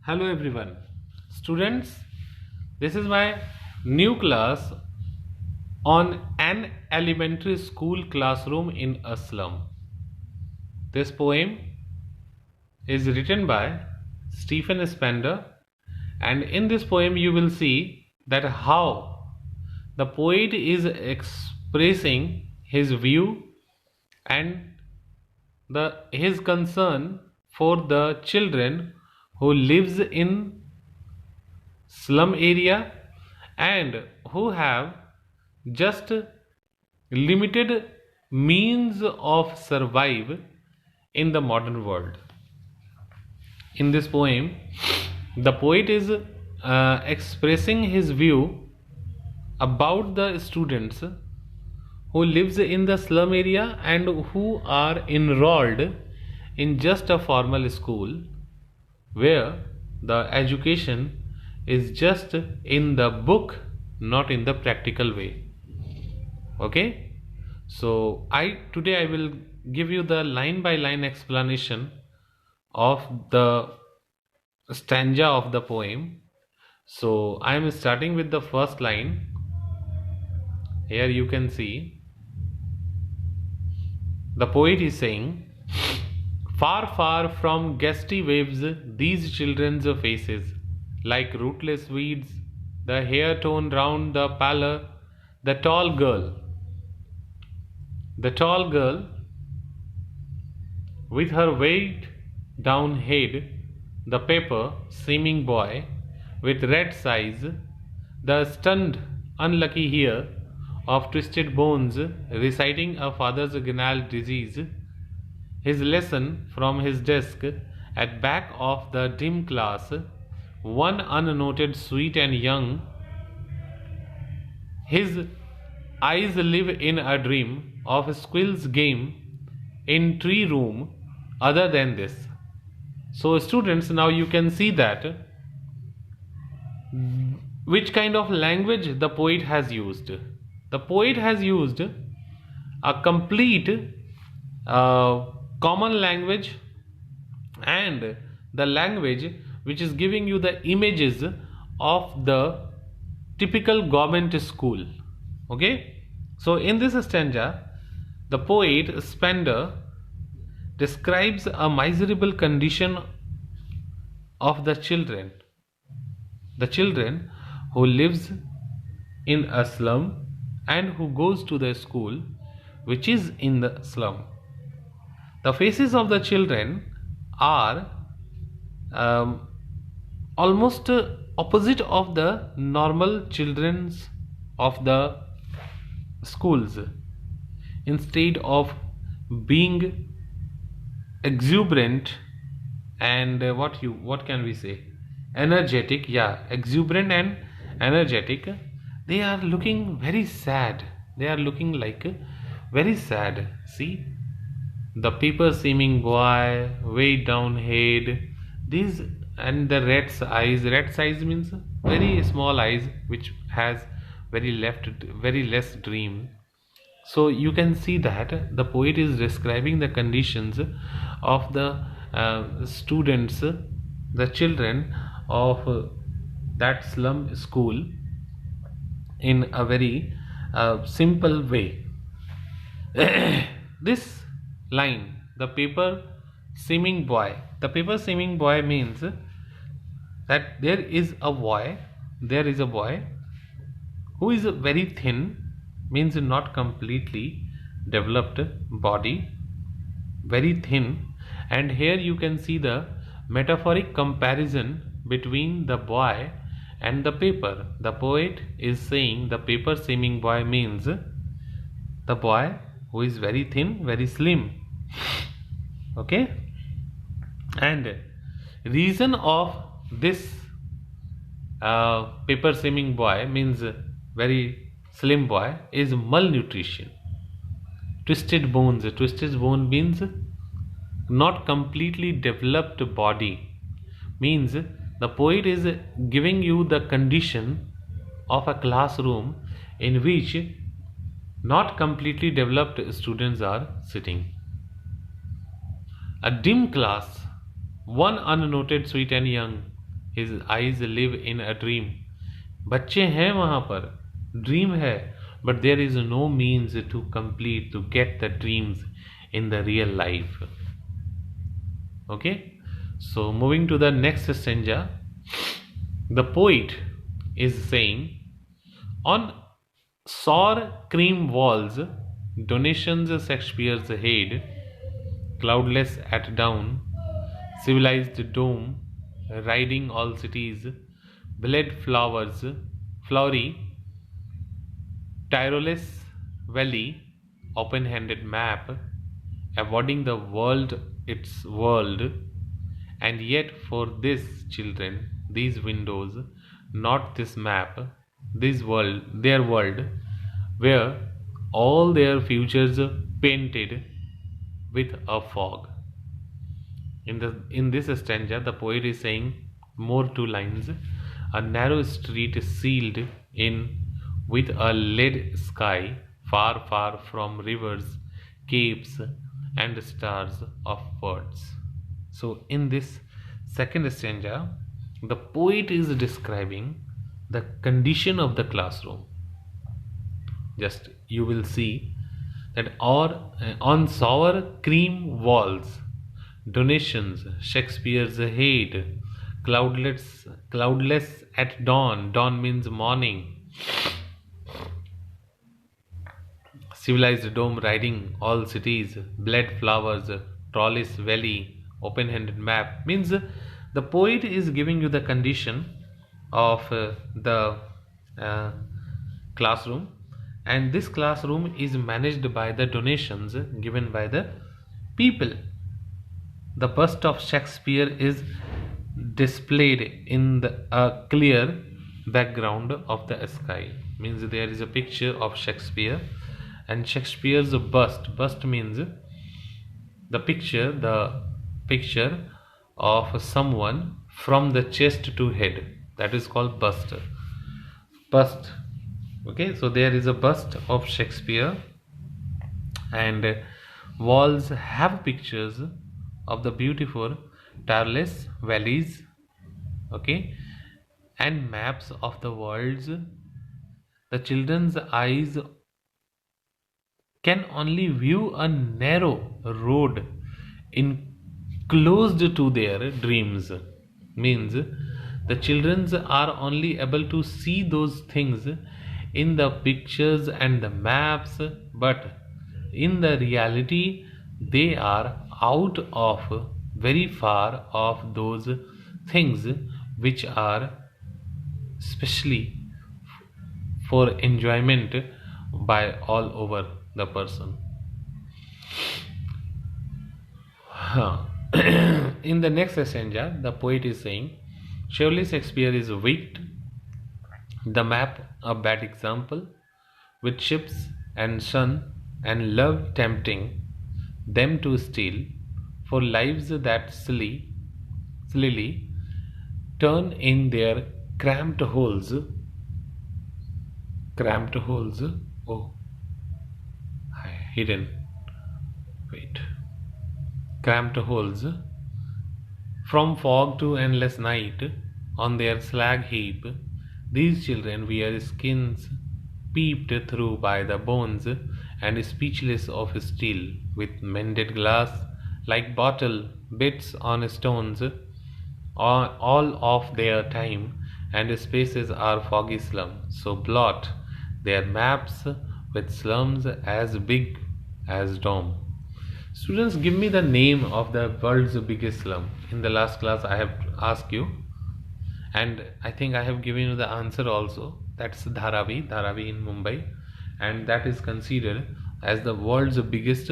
Hello everyone. Students, this is my new class on an elementary school classroom in a slum. This poem is written by Stephen Spender, and in this poem you will see that how the poet is expressing his view and his concern for the children who lives in slum area and who have just limited means of survive in the modern world. In this poem, the poet is expressing his view about the students who lives in the slum area and who are enrolled in just a formal school where the education is just in the book, not in the practical way. Okay, so today I will give you the line by line explanation of the stanza of the poem. So I am starting with the first line. Here you can see the poet is saying, far, far from gusty waves, these children's faces, like rootless weeds, the hair torn round the pallor, the tall girl with her weighed down head, the paper seeming boy with red eyes, the stunned, unlucky hair of twisted bones, reciting a father's gnarled disease, his lesson from his desk at back of the dim class, one unnoted, sweet and young. His eyes live in a dream of squills game in tree room other than this. So students, now you can see that which kind of language the poet has used. The poet has used a complete common language and the language which is giving you the images of the typical government school. Okay, so in this stanza the poet Spender describes a miserable condition of the children who lives in a slum and who goes to the school which is in the slum. The faces of the children are almost opposite of the normal children's of the schools. Instead of being exuberant and what can we say, energetic, exuberant and energetic, they are looking very sad. They are looking like very sad. See, the paper seeming boy, weighed down head, these and the rat's eyes. Rat's eyes means very small eyes which has very less dream. So you can see that the poet is describing the conditions of the students, the children of that slum school in a very simple way. This line, the paper seeming boy means that there is a boy who is very thin, means not completely developed body, very thin. And here you can see the metaphoric comparison between the boy and the paper. The poet is saying the paper seeming boy means the boy who is very thin, very slim. Okay, and reason of this paper seeming boy means very slim boy is malnutrition. Twisted bones. Twisted bone means not completely developed body. Means the poet is giving you the condition of a classroom in which not completely developed students are sitting. A dim class, one unnoted, sweet and young, His eyes live in a dream. बच्चे हैं वहाँ पर, dream है, but there is no means to complete, to get the dreams in the real life. Okay, so moving to the next stanza, the poet is saying, on sour cream walls, donations Shakespeare's head, cloudless at dawn, civilized dome, riding all cities, bled flowers, flowery, tireless valley, open-handed map, avoiding the world its world, and yet for these children, these windows, not this map, this world, their world, where all their futures painted with a fog. In this stanza, the poet is saying more two lines. A narrow street sealed in with a lead sky, far, far from rivers, capes, and stars of birds. So, in this second stanza, the poet is describing the condition of the classroom. Just you will see that on sour cream walls, donations, Shakespeare's head, cloudless at dawn. Dawn means morning. Civilized dome riding all cities, bled flowers, trellis valley, open-handed map, means the poet is giving you the condition of the classroom, and this classroom is managed by the donations given by the people. The bust of Shakespeare is displayed in a clear background of the sky, means there is a picture of Shakespeare, and Shakespeare's bust means the picture of someone from the chest to head, that is called bust. Okay, so there is a bust of Shakespeare, and walls have pictures of the beautiful tireless valleys, okay, and maps of the worlds. The children's eyes can only view a narrow road enclosed to their dreams, means the children are only able to see those things in the pictures and the maps, but in the reality they are out of, very far of those things which are specially for enjoyment by all over the person. In the next stanza, the poet is saying, surely Shakespeare is wicked, the map a bad example, with ships and sun and love tempting them to steal, for lives that sillily turn in their cramped holes, oh, hidden, wait, cramped holes, from fog to endless night, on their slag heap, these children wear skins peeped through by the bones, and speechless of steel, with mended glass, like bottle bits on stones, all of their time and spaces are foggy slums, so blot their maps with slums as big as dome. Students, give me the name of the world's biggest slum. In the last class I have asked you, and I think I have given you the answer also. That's Dharavi in Mumbai, and that is considered as the world's biggest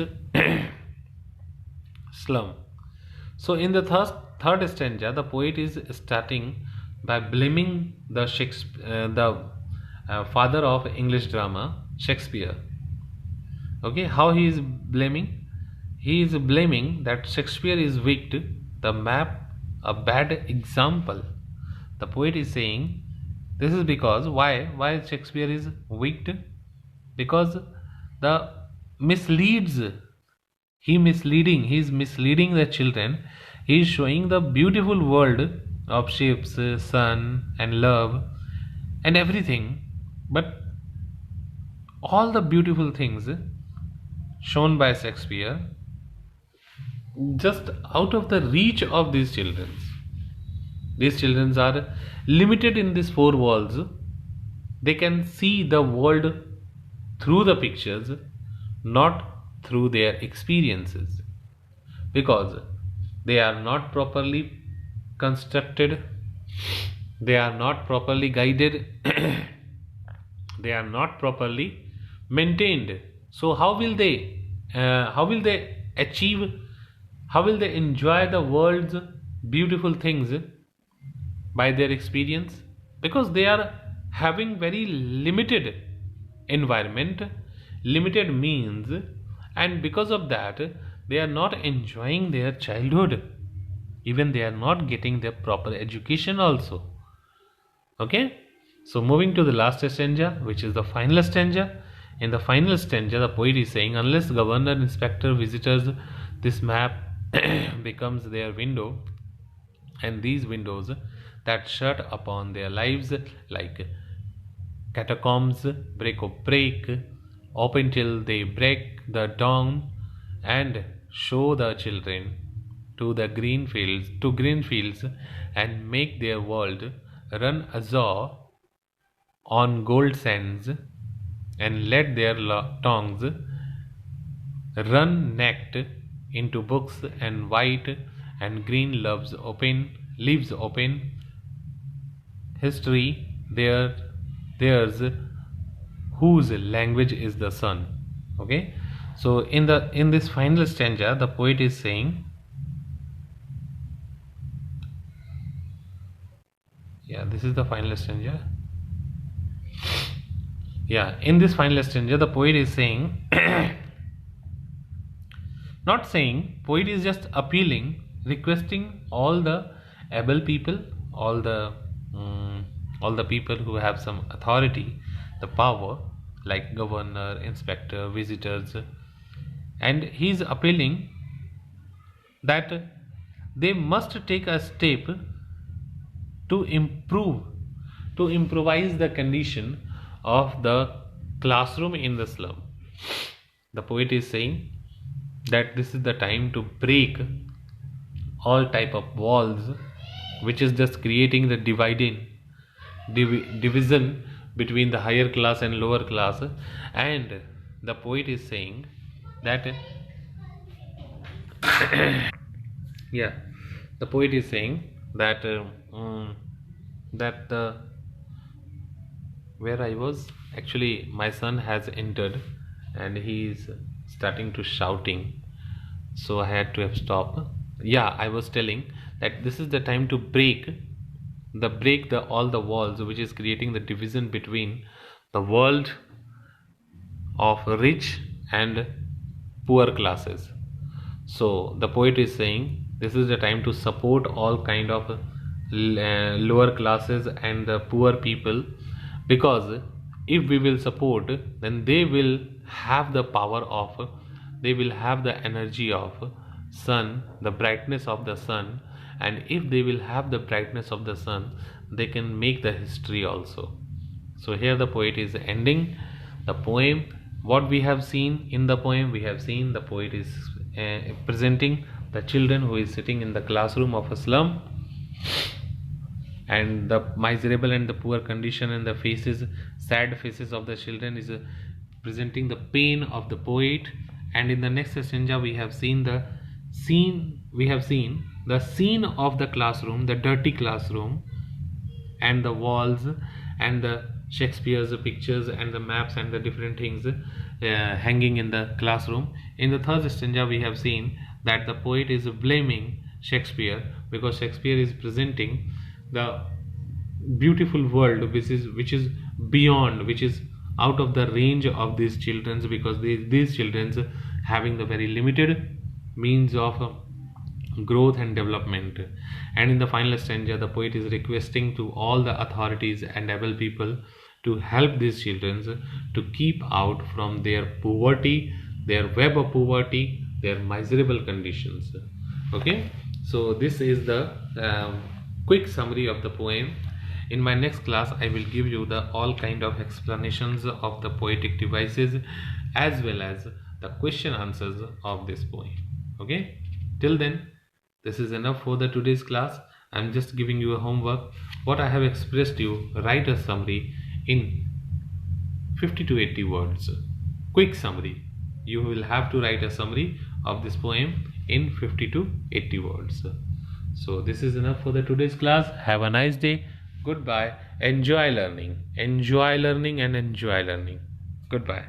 slum. So in the third stanza, the poet is starting by blaming the father of English drama, Shakespeare. Okay, how he is blaming? He is blaming that Shakespeare is wicked, the map a bad example. The poet is saying this is because why Shakespeare is wicked? Because the misleads, he is misleading the children. He is showing the beautiful world of ships, sun and love and everything, but all the beautiful things shown by Shakespeare just out of the reach of these children. These children are limited in these four walls. They can see the world through the pictures, not through their experiences, because they are not properly constructed, they are not properly guided, they are not properly maintained. So how will they achieve, how will they enjoy the world's beautiful things by their experience? Because they are having very limited environment, limited means, and because of that they are not enjoying their childhood, even they are not getting their proper education also. Okay, so moving to the last stanza, which is the final stanza. In the final stanza, the poet is saying, unless governor, inspector, visitors, this map becomes their window, and these windows that shut upon their lives like catacombs break open till they break the dawn and show the children to the green fields and make their world run azure on gold sands, and let their tongues run necked into books and white and green leaves open history theirs whose language is the sun. Okay, so in this final stanza the poet is saying, yeah, this is the final stanza. Yeah, in this final stanza the poet is saying not saying, poet is just appealing, requesting all the able people, all the people who have some authority, the power, like governor, inspector, visitors, and he is appealing that they must take a step to improvise the condition of the classroom in the slum. The poet is saying that this is the time to break all type of walls which is just creating the division between the higher class and lower class. And the poet is saying that yeah, the poet is saying that where I was, actually my son has entered and he is starting to shouting, so I had to have stopped. Yeah, I was telling that this is the time to break all the walls which is creating the division between the world of rich and poor classes. So the poet is saying this is the time to support all kind of lower classes and the poor people, because if we will support, then they will have the power of, they will have the energy of sun, the brightness of the sun, and if they will have the brightness of the sun, they can make the history also. So here the poet is ending the poem. What we have seen in the poem, we have seen the poet is presenting the children who is sitting in the classroom of a slum, and the miserable and the poor condition and the faces, sad faces of the children is presenting the pain of the poet. And in the next stanza we have seen the scene of the classroom, the dirty classroom, and the walls and the Shakespeare's pictures and the maps and the different things hanging in the classroom. In the third stanza we have seen that the poet is blaming Shakespeare because Shakespeare is presenting the beautiful world which is beyond, which is out of the range of these children, because these children having the very limited means of growth and development. And in the final stanza the poet is requesting to all the authorities and able people to help these children to keep out from their poverty, their web of poverty, their miserable conditions. Okay, so this is the quick summary of the poem. In my next class, I will give you the all kind of explanations of the poetic devices as well as the question answers of this poem. Okay, till then, this is enough for the today's class. I'm just giving you a homework. What I have expressed you, write a summary in 50 to 80 words. Quick summary. You will have to write a summary of this poem in 50 to 80 words. So this is enough for the today's class. Have a nice day. Goodbye. Enjoy learning. Enjoy learning and enjoy learning. Goodbye.